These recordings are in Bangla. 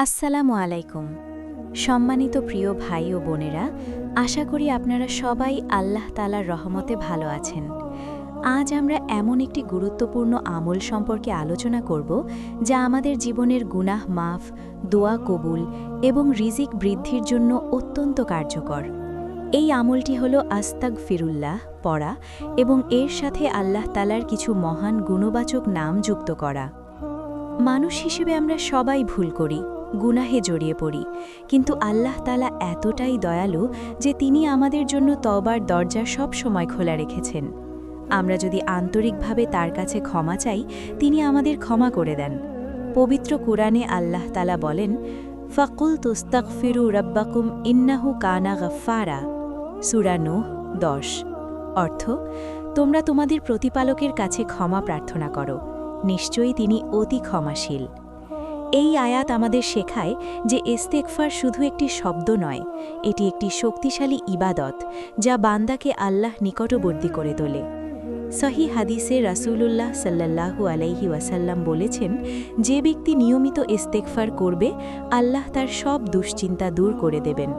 আসসালামু আলাইকুম। সম্মানিত প্রিয় ভাই ও বোনেরা, আশা করি আপনারা সবাই আল্লাহ তাআলার রহমতে ভালো আছেন। আজ আমরা এমন একটি গুরুত্বপূর্ণ আমল সম্পর্কে আলোচনা করব যা আমাদের জীবনের গুনাহ মাফ, দোয়া কবুল এবং রিজিক বৃদ্ধির জন্য অত্যন্ত কার্যকর। এই আমলটি হল আস্তাগফিরুল্লাহ পড়া এবং এর সাথে আল্লাহ তাআলার কিছু মহান গুণবাচক নাম যুক্ত করা। মানুষ হিসেবে আমরা সবাই ভুল করি, গুনাহে জড়িয়ে পড়ি, কিন্তু আল্লাহ তাআলা এতটাই দয়ালু যে তিনি আমাদের জন্য তওবার দরজা সব সময় খোলা রেখেছেন। আমরা যদি আন্তরিকভাবে তার কাছে ক্ষমা চাই, তিনি আমাদের ক্ষমা করে দেন। পবিত্র কুরআনে আল্লাহ তাআলা বলেন, ফাকুল তুস্তাগফিরু রাব্বাকুম ইন্নাহু কানা গাফফারা। সূরা নূহ 10। অর্থ, তোমরা তোমাদের প্রতিপালকের কাছে ক্ষমা প্রার্থনা করো, নিশ্চয়ই তিনি অতি ক্ষমাশীল। এই আয়াত আমাদের শেখায় যে ইস্তেগফার শুধু একটি শব্দ নয়, এটি একটি শক্তিশালী ইবাদত যা বান্দাকে আল্লাহ নিকটবর্তী করে তোলে। সহিহ হাদিসে রাসূলুল্লাহ সাল্লাল্লাহু আলাইহি ওয়াসাল্লাম বলেছেন, যে ব্যক্তি নিয়মিত ইস্তেগফার করবে, আল্লাহ তার সব দুশ্চিন্তা দূর করে দেবেন,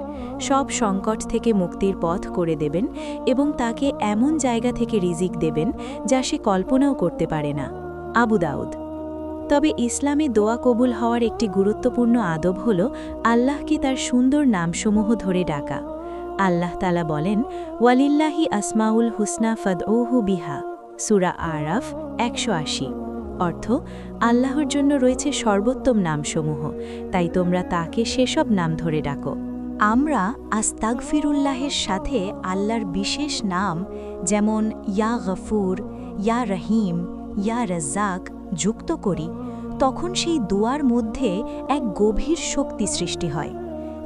সব সংকট থেকে মুক্তির পথ করে দেবেন এবং তাকে এমন জায়গা থেকে রিজিক দেবেন যা সে কল্পনাও করতে পারে না। আবু দাউদ। তবে ইসলামে দোয়া কবুল হওয়ার একটি গুরুত্বপূর্ণ আদব হল আল্লাহকে তার সুন্দর নামসমূহ ধরে ডাকা। আল্লাহ তাআলা বলেন, ওয়ালিল্লাহি আসমাউল হুসনা ফাদউহু বিহা। সূরা আরাফ 180। অর্থ, আল্লাহর জন্য রয়েছে সর্বোত্তম নামসমূহ, তাই তোমরা তাকে সেসব নাম ধরে ডাকো। আমরা আস্তাগফিরুল্লাহের সাথে আল্লাহর বিশেষ নাম যেমন ইয়া গফুর, ইয়া রহিম, ইয়া রাজ্জাক যুক্ত করি, তখন সেই দোয়ার মধ্যে এক গভীর শক্তি সৃষ্টি হয়।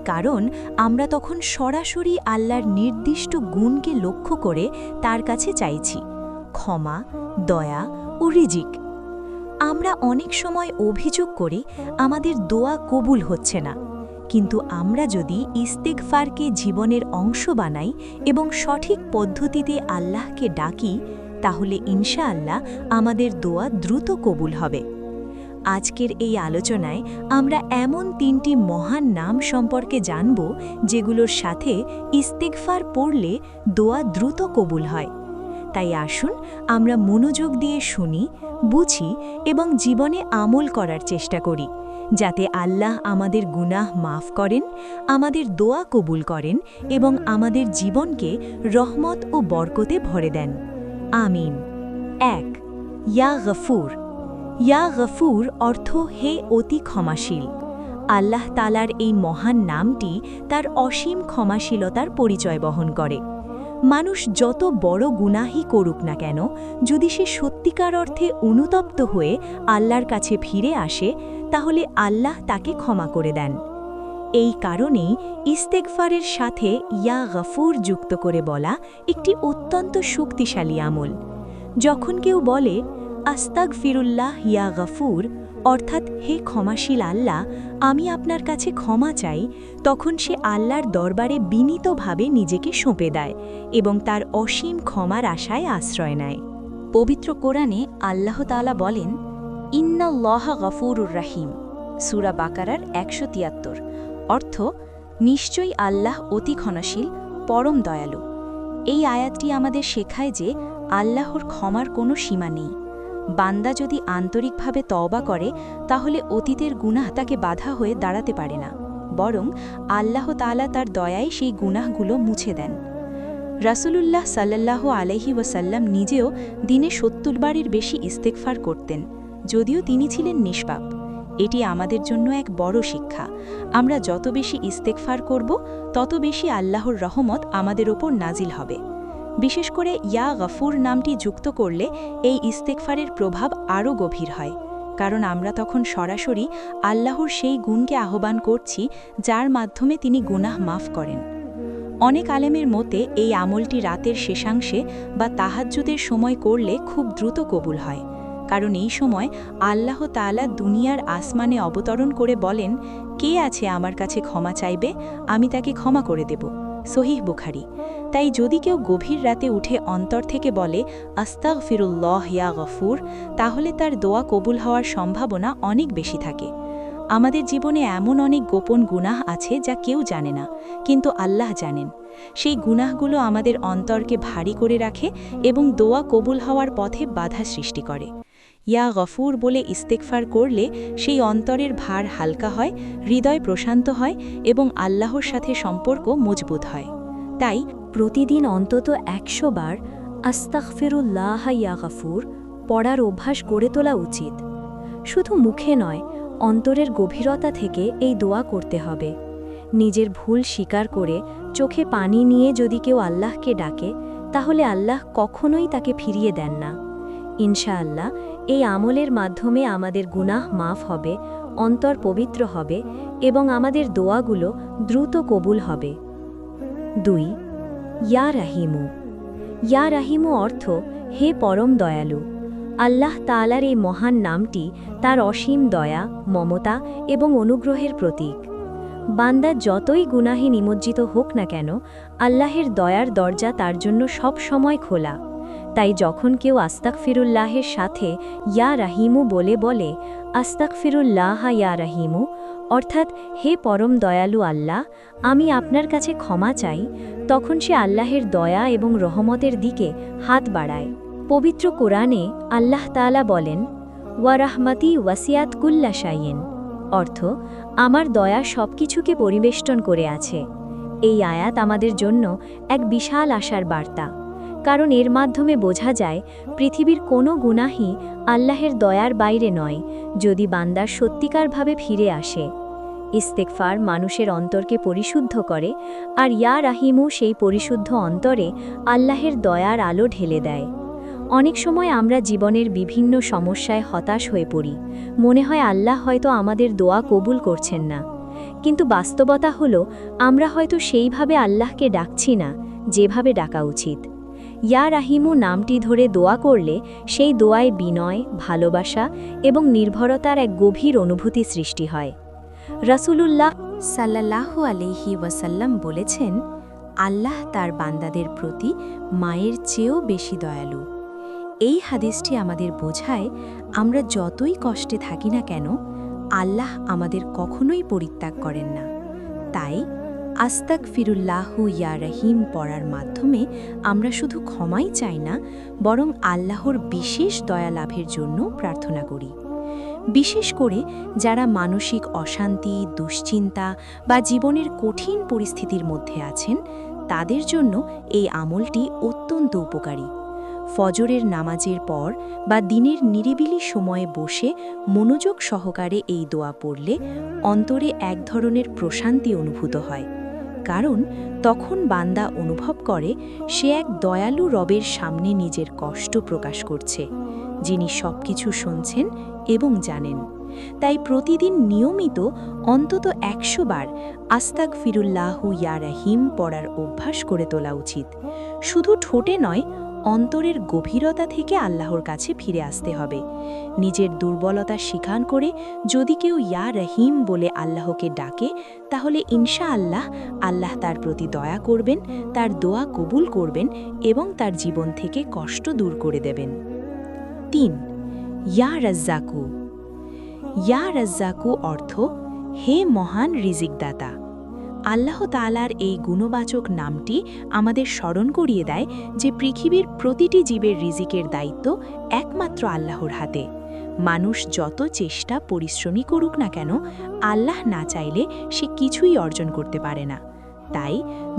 কারণ আমরা তখন সরাসরি আল্লাহর নির্দিষ্ট গুণকে লক্ষ্য করে তার কাছে চাইছি, ক্ষমা, দয়া ও রিজিক। আমরা অনেক সময় অভিযোগ করি আমাদের দোয়া কবুল হচ্ছে না, কিন্তু আমরা যদি ইস্তেগফারকে জীবনের অংশ বানাই এবং সঠিক পদ্ধতিতে আল্লাহকে ডাকি, তাহলে ইনশাআল্লাহ আমাদের দোয়া দ্রুত কবুল হবে। আজকের এই আলোচনায় আমরা এমন 3টি মহান নাম সম্পর্কে জানব যেগুলোর সাথে ইস্তেগফার পড়লে দোয়া দ্রুত কবুল হয়। তাই আসুন আমরা মনোযোগ দিয়ে শুনি, বুঝি এবং জীবনে আমল করার চেষ্টা করি, যাতে আল্লাহ আমাদের গুনাহ মাফ করেন, আমাদের দোয়া কবুল করেন এবং আমাদের জীবনকে রহমত ও বরকতে ভরে দেন। আমিন। 1. ইয়া গফুর। ইয়া গফুর অর্থ হে অতি ক্ষমাশীল। আল্লাহ তাআলার এই মহান নামটি তার অসীম ক্ষমাশীলতার পরিচয় বহন করে। মানুষ যত বড় গুনাহই করুক না কেন, যদি সে সত্যিকার অর্থে অনুতপ্ত হয়ে আল্লাহর কাছে ফিরে আসে, তাহলে আল্লাহ তাকে ক্ষমা করে দেন। এই কারণেই ইস্তেগফারের সাথে ইয়া গফুর যুক্ত করে বলা একটি অত্যন্ত শক্তিশালী আমল। যখন কেউ বলে আস্তাগফিরুল্লাহ ইয়া গফুর, অর্থাৎ হে ক্ষমাশীল আল্লাহ, আমি আপনার কাছে ক্ষমা চাই, তখন সে আল্লাহর দরবারে বিনীতভাবে নিজেকে সঁপে দেয় এবং তার অসীম ক্ষমার আশায় আশ্রয় নেয়। পবিত্র কোরআনে আল্লাহ তাআলা বলেন, ইন্নাল্লাহা গফুরুর রাহিম। সূরা বাকারার 173। অর্থ, নিশ্চয়ই আল্লাহ অতি ক্ষমাশীল, পরম দয়ালু। এই আয়াতটি আমাদের শেখায় যে আল্লাহর ক্ষমার কোনো সীমা নেই। বান্দা যদি আন্তরিকভাবে তওবা করে, তাহলে অতীতের গুনাহ তাকে বাধা হয়ে দাঁড়াতে পারে না, বরং আল্লাহ তাআলা তার দয়ায় সেই গুনাহগুলো মুছে দেন। রাসূলুল্লাহ সাল্লাল্লাহু আলাইহি ওয়াসাল্লাম নিজেও দিনে 70 বারের বেশি ইস্তেগফার করতেন, যদিও তিনি ছিলেন নিষ্পাপ। এটি আমাদের জন্য এক বড় শিক্ষা। আমরা যত বেশি ইস্তেগফার করব, তত বেশি আল্লাহর রহমত আমাদের ওপর নাজিল হবে। বিশেষ করে ইয়া গফুর নামটি যুক্ত করলে এই ইস্তেগফারের প্রভাব আরও গভীর হয়, কারণ আমরা তখন সরাসরি আল্লাহর সেই গুণকে আহ্বান করছি যার মাধ্যমে তিনি গুনাহ মাফ করেন। অনেক আলেমের মতে এই আমলটি রাতের শেষাংশে বা তাহাজ্জুদের সময় করলে খুব দ্রুত কবুল হয়, কারণ এই সময় আল্লাহ তাআলা দুনিয়ার আসমানে অবতরণ করে বলেন, কে আছে আমার কাছে ক্ষমা চাইবে, আমি তাকে ক্ষমা করে দেব। সহিহ বুখারী। তাই যদি কেউ গভীর রাতে উঠে অন্তর থেকে বলে আস্তাগফিরুল্লাহ ইয়া গফুর, তাহলে তার দোয়া কবুল হওয়ার সম্ভাবনা অনেক বেশি থাকে। আমাদের জীবনে এমন অনেক গোপন গুনাহ আছে যা কেউ জানে না, কিন্তু আল্লাহ জানেন। সেই গুনাহগুলো আমাদের অন্তরকে ভারী করে রাখে এবং দোয়া কবুল হওয়ার পথে বাধা সৃষ্টি করে। ইয়া গফুর বলে ইস্তেগফার করলে সেই অন্তরের ভার হালকা হয়, হৃদয় প্রশান্ত হয় এবং আল্লাহর সাথে সম্পর্ক মজবুত হয়। তাই প্রতিদিন অন্তত ১০০ বার আস্তাগফিরুল্লাহ ইয়া গফুর পড়ার অভ্যাস গড়ে তোলা উচিত। শুধু মুখে নয়, অন্তরের গভীরতা থেকে এই দোয়া করতে হবে। নিজের ভুল স্বীকার করে চোখে পানি নিয়ে যদি কেউ আল্লাহকে ডাকে, তাহলে আল্লাহ কখনোই তাকে ফিরিয়ে দেন না। ইনশাআল্লাহ এই আমলের মাধ্যমে আমাদের গুনাহ মাফ হবে, অন্তর পবিত্র হবে এবং আমাদের দোয়াগুলো দ্রুত কবুল হবে। ২. ইয়া রাহিমু। ইয়া রাহিমু অর্থ হে পরম দয়ালু। আল্লাহ তাআলার এই মহান নামটি তার অসীম দয়া, মমতা এবং অনুগ্রহের প্রতীক। বান্দা যতই গুনাহে নিমজ্জিত হোক না কেন, আল্লাহের দয়ার দরজা তার জন্য সব সময় খোলা। তাই যখন কেউ আস্তাগফিরুল্লাহের সাথে ইয়া রাহিমু বলে আস্তাগফিরুল্লাহ ইয়া রাহিমু, অর্থাৎ হে পরম দয়ালু আল্লাহ, আমি আপনার কাছে ক্ষমা চাই, তখন সে আল্লাহের দয়া এবং রহমতের দিকে হাত বাড়ায়। পবিত্র কোরআনে আল্লাহ তাআলা বলেন, ওয়া রাহমাতি ওয়াসিয়াত কুল্লা শাইইন, অর্থ আমার দয়া সবকিছুকে পরিবেষ্টন করে আছে। এই আয়াত আমাদের জন্য এক বিশাল আশার বার্তা, কারণ এর মাধ্যমে বোঝা যায় পৃথিবীর কোনো গুনাহই আল্লাহের দয়ার বাইরে নয়, যদি বান্দা সত্যিকারভাবে ফিরে আসে। ইস্তেগফার মানুষের অন্তরকে পরিশুদ্ধ করে, আর ইয়া রাহিমু সেই পরিশুদ্ধ অন্তরে আল্লাহের দয়ার আলো ঢেলে দেয়। অনেক সময় আমরা জীবনের বিভিন্ন সমস্যায় হতাশ হয়ে পড়ি, মনে হয় আল্লাহ হয়তো আমাদের দোয়া কবুল করছেন না। কিন্তু বাস্তবতা হলো আমরা হয়তো সেইভাবে আল্লাহকে ডাকছি না যেভাবে ডাকা উচিত। ইয়া রাহিমু নামটি ধরে দোয়া করলে সেই দোয়ায় বিনয়, ভালোবাসা এবং নির্ভরতার এক গভীর অনুভূতি সৃষ্টি হয়। রাসূলুল্লাহ সাল্লাল্লাহু আলাইহি ওয়াসাল্লাম বলেছেন, আল্লাহ তার বান্দাদের প্রতি মায়ের চেয়েও বেশি দয়ালু। এই হাদিসটি আমাদের বোঝায়, আমরা যতই কষ্টে থাকি না কেন, আল্লাহ আমাদের কখনোই পরিত্যাগ করেন না। তাই আস্তাগফিরুল্লাহু ইয়া রহিম পড়ার মাধ্যমে আমরা শুধু ক্ষমাই চাই না, বরং আল্লাহর বিশেষ দয়া লাভের জন্য প্রার্থনা করি। বিশেষ করে যারা মানসিক অশান্তি, দুশ্চিন্তা বা জীবনের কঠিন পরিস্থিতির মধ্যে আছেন, তাদের জন্য এই আমলটি অত্যন্ত উপকারী। ফজরের নামাজের পর বা দিনের নিরিবিলি সময়ে বসে মনোযোগ সহকারে এই দোয়া পড়লে অন্তরে এক ধরনের প্রশান্তি অনুভূত হয়, কারণ তখন বান্দা অনুভব করে সে এক দয়ালু রবের সামনে নিজের কষ্ট প্রকাশ করছে, যিনি সবকিছু শুনছেন এবং জানেন। তাই প্রতিদিন নিয়মিত অন্তত ১০০ বার আস্তাগফিরুল্লাহু ইয়া রহিম পড়ার অভ্যাস করে তোলা উচিত। শুধু ঠোঁটে নয়, অন্তরের গভীরতা থেকে আল্লাহর কাছে ফিরে আসতে হবে। নিজের দুর্বলতা স্বীকার করে যদি কেউ ইয়া রহিম বলে আল্লাহকে ডাকে, তাহলে ইনশাআল্লাহ আল্লাহ তার প্রতি দয়া করবেন, তার দোয়া কবুল করবেন এবং তার জীবন থেকে কষ্ট দূর করে দেবেন। ৩. ইয়া রাজ্জাকু। ইয়া রাজ্জাকু অর্থ হে মহান রিজিকদাতা। আল্লাহ তাআলার এই গুণবাচক নামটি আমাদের স্মরণ করিয়ে দেয় যে পৃথিবীর প্রতিটি জীবের রিজিকের দায়িত্ব একমাত্র আল্লাহর হাতে। মানুষ যত চেষ্টা পরিশ্রমী করুক না কেন, আল্লাহ না চাইলে সে কিছুই অর্জন করতে পারে না। তাই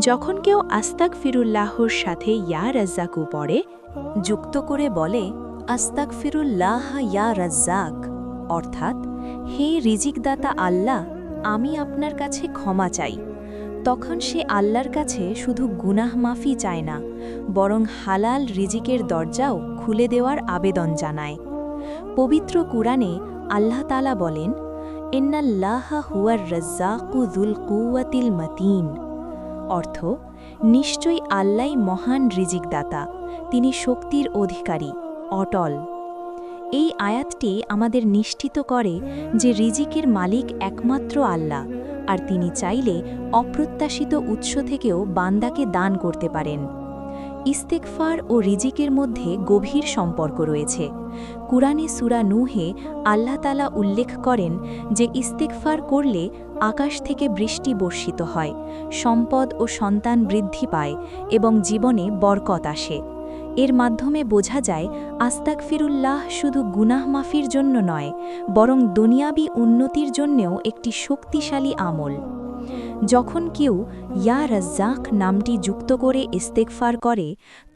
যখন কেউ আস্তাগফিরুল্লাহর সাথে ইয়া রাজ্জাকু পড়ে, যুক্ত করে বলে আস্তাগফিরুল্লাহ ইয়া রাজ্জাক, অর্থাৎ হে রিজিকদাতা আল্লাহ, আমি আপনার কাছে ক্ষমা চাই, তখন সে আল্লাহর কাছে শুধু গুনাহ মাফি চায় না, বরং হালাল রিজিকের দরজাও খুলে দেওয়ার আবেদন জানায়। পবিত্র কুরআনে আল্লাহ তাআলা বলেন, ইন্নাল্লাহা হুয়ার রাজ্জাকু যুল কুওয়াতিল মাতিন, অর্থ নিশ্চয়ই আল্লাহই মহান রিজিকদাতা, তিনি শক্তির অধিকারী, অটল। এই আয়াতটি আমাদের নিশ্চিত করে যে রিজিকের মালিক একমাত্র আল্লাহ, আর তিনি চাইলে অপ্রত্যাশিত উৎস থেকেও বান্দাকে দান করতে পারেন। ইস্তেগফার ও রিজিকের মধ্যে গভীর সম্পর্ক রয়েছে। কুরআনে সূরা নূহে আল্লাহ তাআলা উল্লেখ করেন যে ইস্তেগফার করলে আকাশ থেকে বৃষ্টি বর্ষিত হয়, সম্পদ ও সন্তান বৃদ্ধি পায় এবং জীবনে বরকত আসে। এর মাধ্যমে বোঝা যায় আস্তাগফিরুল্লাহ শুধু গুনাহ মাফির জন্য নয়, বরং দুনিয়াবি উন্নতির জন্যও একটি শক্তিশালী আমল। যখন কেউ ইয়া রাজ্জাক নামটি যুক্ত করে ইস্তেগফার করে,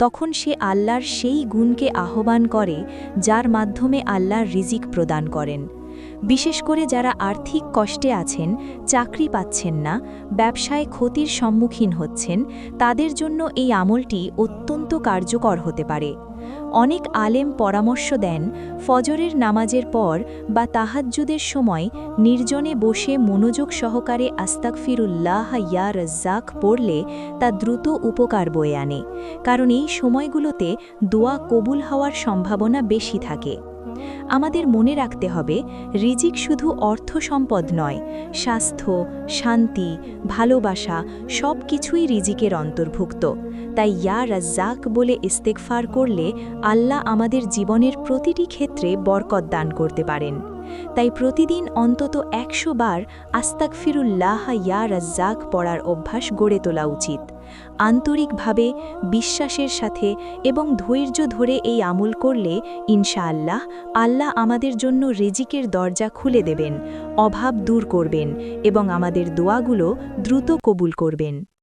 তখন সে আল্লাহর সেই গুণকে আহ্বান করে যার মাধ্যমে আল্লাহর রিজিক প্রদান করেন। বিশেষ করে যারা আর্থিক কষ্টে আছেন, চাকরি পাচ্ছেন না, ব্যবসায় ক্ষতির সম্মুখীন হচ্ছেন, তাদের জন্য এই আমলটি অত্যন্ত কার্যকর হতে পারে। অনেক আলেম পরামর্শ দেন ফজরের নামাজের পর বা তাহাজ্জুদের সময় নির্জনে বসে মনোযোগ সহকারে আস্তাগফিরুল্লাহ ইয়া রাজ্জাক পড়লে তা দ্রুত উপকার বয়ে আনে, কারণ এই সময়গুলোতে দোয়া কবুল হওয়ার সম্ভাবনা বেশি থাকে। আমাদের মনে রাখতে হবে, রিজিক শুধু অর্থ সম্পদ নয়, স্বাস্থ্য, শান্তি, ভালোবাসা সব কিছুই রিজিকের অন্তর্ভুক্ত। তাই ইয়া রাজ্জাক বলে ইস্তেগফার করলে আল্লাহ আমাদের জীবনের প্রতিটি ক্ষেত্রে বরকত দান করতে পারেন। তাই প্রতিদিন অন্তত ১০০ বার আস্তাগফিরুল্লাহ ইয়া রাজ্জাক পড়ার অভ্যাস গড়ে তোলা উচিত। আন্তরিকভাবে, বিশ্বাসের সাথে এবং ধৈর্য ধরে এই আমল করলে ইনশাআল্লাহ আল্লাহ আমাদের জন্য রিজিকের দরজা খুলে দেবেন, অভাব দূর করবেন এবং আমাদের দোয়াগুলো দ্রুত কবুল করবেন।